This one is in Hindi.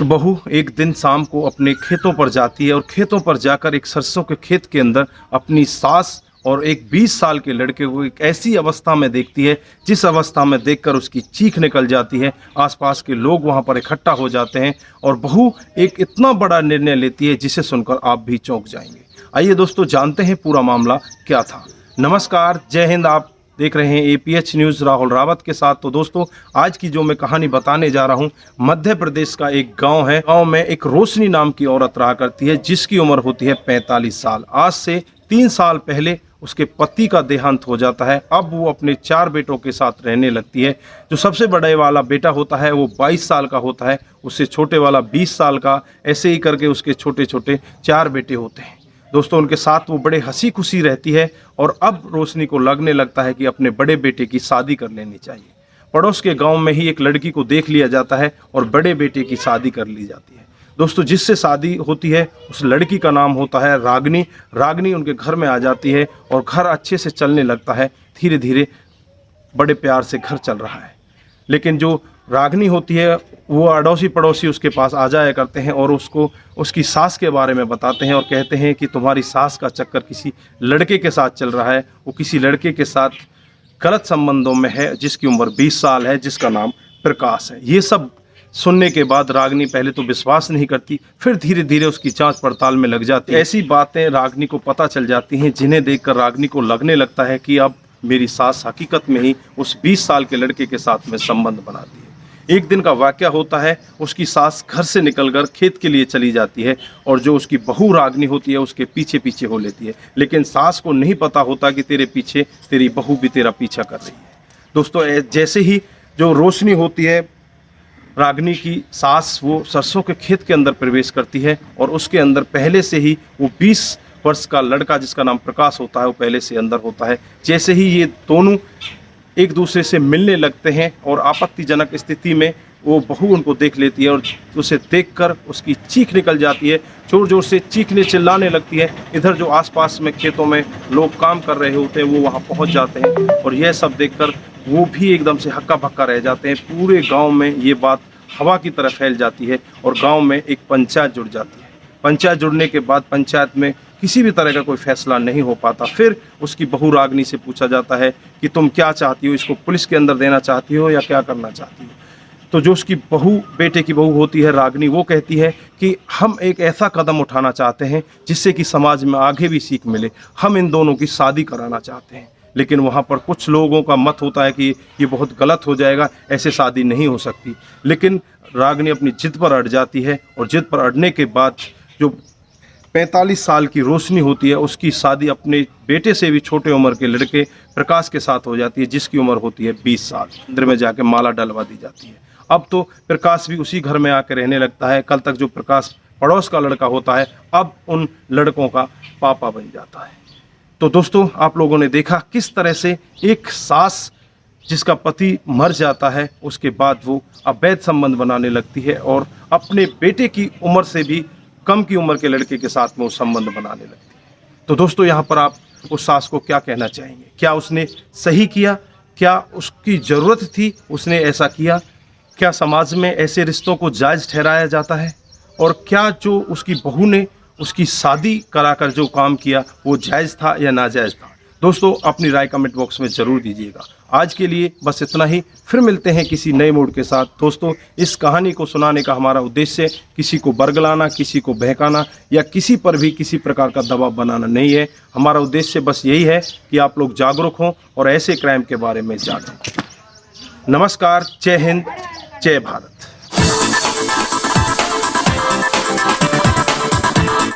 एक बहू एक दिन शाम को अपने खेतों पर जाती है और खेतों पर जाकर एक सरसों के खेत के अंदर अपनी सास और एक 20 साल के लड़के को एक ऐसी अवस्था में देखती है जिस अवस्था में देखकर उसकी चीख निकल जाती है। आसपास के लोग वहां पर इकट्ठा हो जाते हैं और बहू एक इतना बड़ा निर्णय लेती है जिसे सुनकर आप भी चौंक जाएंगे। आइए दोस्तों जानते हैं पूरा मामला क्या था। नमस्कार, जय हिंद। आप देख रहे हैं APH न्यूज़ राहुल रावत के साथ। तो दोस्तों आज की जो मैं कहानी बताने जा रहा हूं, मध्य प्रदेश का एक गांव है। गांव में एक रोशनी नाम की औरत रहा करती है जिसकी उम्र होती है 45 साल। आज से 3 साल पहले उसके पति का देहांत हो जाता है। अब वो अपने 4 बेटों के साथ रहने लगती है। जो सबसे बड़े वाला बेटा होता है वो 22 साल का होता है, उससे छोटे वाला 20 साल का, ऐसे ही करके उसके छोटे छोटे 4 बेटे होते हैं। दोस्तों उनके साथ वो बड़े हंसी खुशी रहती है और अब रोशनी को लगने लगता है कि अपने बड़े बेटे की शादी कर लेनी चाहिए। पड़ोस के गांव में ही एक लड़की को देख लिया जाता है और बड़े बेटे की शादी कर ली जाती है। दोस्तों जिससे शादी होती है उस लड़की का नाम होता है रागनी। रागनी उनके घर में आ जाती है और घर अच्छे से चलने लगता है। धीरे धीरे बड़े प्यार से घर चल रहा है। लेकिन जो रागनी होती है वो अड़ोसी पड़ोसी उसके पास आ जाया करते हैं और उसको उसकी सास के बारे में बताते हैं और कहते हैं कि तुम्हारी सास का चक्कर किसी लड़के के साथ चल रहा है। वो किसी लड़के के साथ गलत संबंधों में है जिसकी उम्र 20 साल है, जिसका नाम प्रकाश है। ये सब सुनने के बाद रागनी पहले तो विश्वास नहीं करती, फिर धीरे धीरे उसकी जांच पड़ताल में लग जाती है। ऐसी बातें रागनी को पता चल जाती हैं जिन्हें देखकर रागनी को लगने लगता है कि अब मेरी सास हकीकत में ही उस 20 साल के लड़के के साथ में संबंध बनाती है। एक दिन का वाकया होता है, उसकी सास घर से निकलकर खेत के लिए चली जाती है और जो उसकी बहू रागनी होती है उसके पीछे पीछे हो लेती है। लेकिन सास को नहीं पता होता कि तेरे पीछे तेरी बहू भी तेरा पीछा कर रही है। दोस्तों जैसे ही जो रोशनी होती है, रागनी की सास, वो सरसों के खेत के अंदर प्रवेश करती है और उसके अंदर पहले से ही वो 20 वर्ष का लड़का जिसका नाम प्रकाश होता है वो पहले से अंदर होता है। जैसे ही ये दोनों एक दूसरे से मिलने लगते हैं और आपत्तिजनक स्थिति में वो बहू उनको देख लेती है और उसे देखकर उसकी चीख निकल जाती है। जोर जोर से चीखने चिल्लाने लगती है। इधर जो आसपास में खेतों में लोग काम कर रहे होते हैं वो वहाँ पहुँच जाते हैं और यह सब देखकर वो भी एकदम से हक्का बक्का रह जाते हैं। पूरे गांव में ये बात हवा की तरह फैल जाती है और गांव में एक पंचायत जुड़ जाती है। पंचायत जुड़ने के बाद पंचायत में किसी भी तरह का कोई फैसला नहीं हो पाता। फिर उसकी बहू रागनी से पूछा जाता है कि तुम क्या चाहती हो, इसको पुलिस के अंदर देना चाहती हो या क्या करना चाहती हो। तो जो उसकी बहू, बेटे की बहू होती है रागनी, वो कहती है कि हम एक ऐसा कदम उठाना चाहते हैं जिससे कि समाज में आगे भी सीख मिले। हम इन दोनों की शादी कराना चाहते हैं। लेकिन वहाँ पर कुछ लोगों का मत होता है कि ये बहुत गलत हो जाएगा, ऐसे शादी नहीं हो सकती। लेकिन रागनी अपनी जिद पर अड़ जाती है और जिद पर अड़ने के बाद जो 45 साल की रोशनी होती है उसकी शादी अपने बेटे से भी छोटे उम्र के लड़के प्रकाश के साथ हो जाती है जिसकी उम्र होती है 20 साल। मंदिर में जाके माला डलवा दी जाती है। अब तो प्रकाश भी उसी घर में आकर रहने लगता है। कल तक जो प्रकाश पड़ोस का लड़का होता है अब उन लड़कों का पापा बन जाता है। तो दोस्तों आप लोगों ने देखा किस तरह से एक सास जिसका पति मर जाता है उसके बाद वो अवैध संबंध बनाने लगती है और अपने बेटे की उम्र से भी कम की उम्र के लड़के के साथ में वो संबंध बनाने लगती है। तो दोस्तों यहाँ पर आप उस सास को क्या कहना चाहेंगे? क्या उसने सही किया? क्या उसकी ज़रूरत थी उसने ऐसा किया? क्या समाज में ऐसे रिश्तों को जायज़ ठहराया जाता है? और क्या जो उसकी बहू ने उसकी शादी कराकर जो काम किया वो जायज़ था या नाजायज़ था? दोस्तों अपनी राय कमेंट बॉक्स में ज़रूर दीजिएगा। आज के लिए बस इतना ही, फिर मिलते हैं किसी नए मूड के साथ। दोस्तों इस कहानी को सुनाने का हमारा उद्देश्य किसी को बरगलाना, किसी को बहकाना या किसी पर भी किसी प्रकार का दबाव बनाना नहीं है। हमारा उद्देश्य बस यही है कि आप लोग जागरूक हों और ऐसे क्राइम के बारे में जानें। नमस्कार, जय हिंद, जय भारत।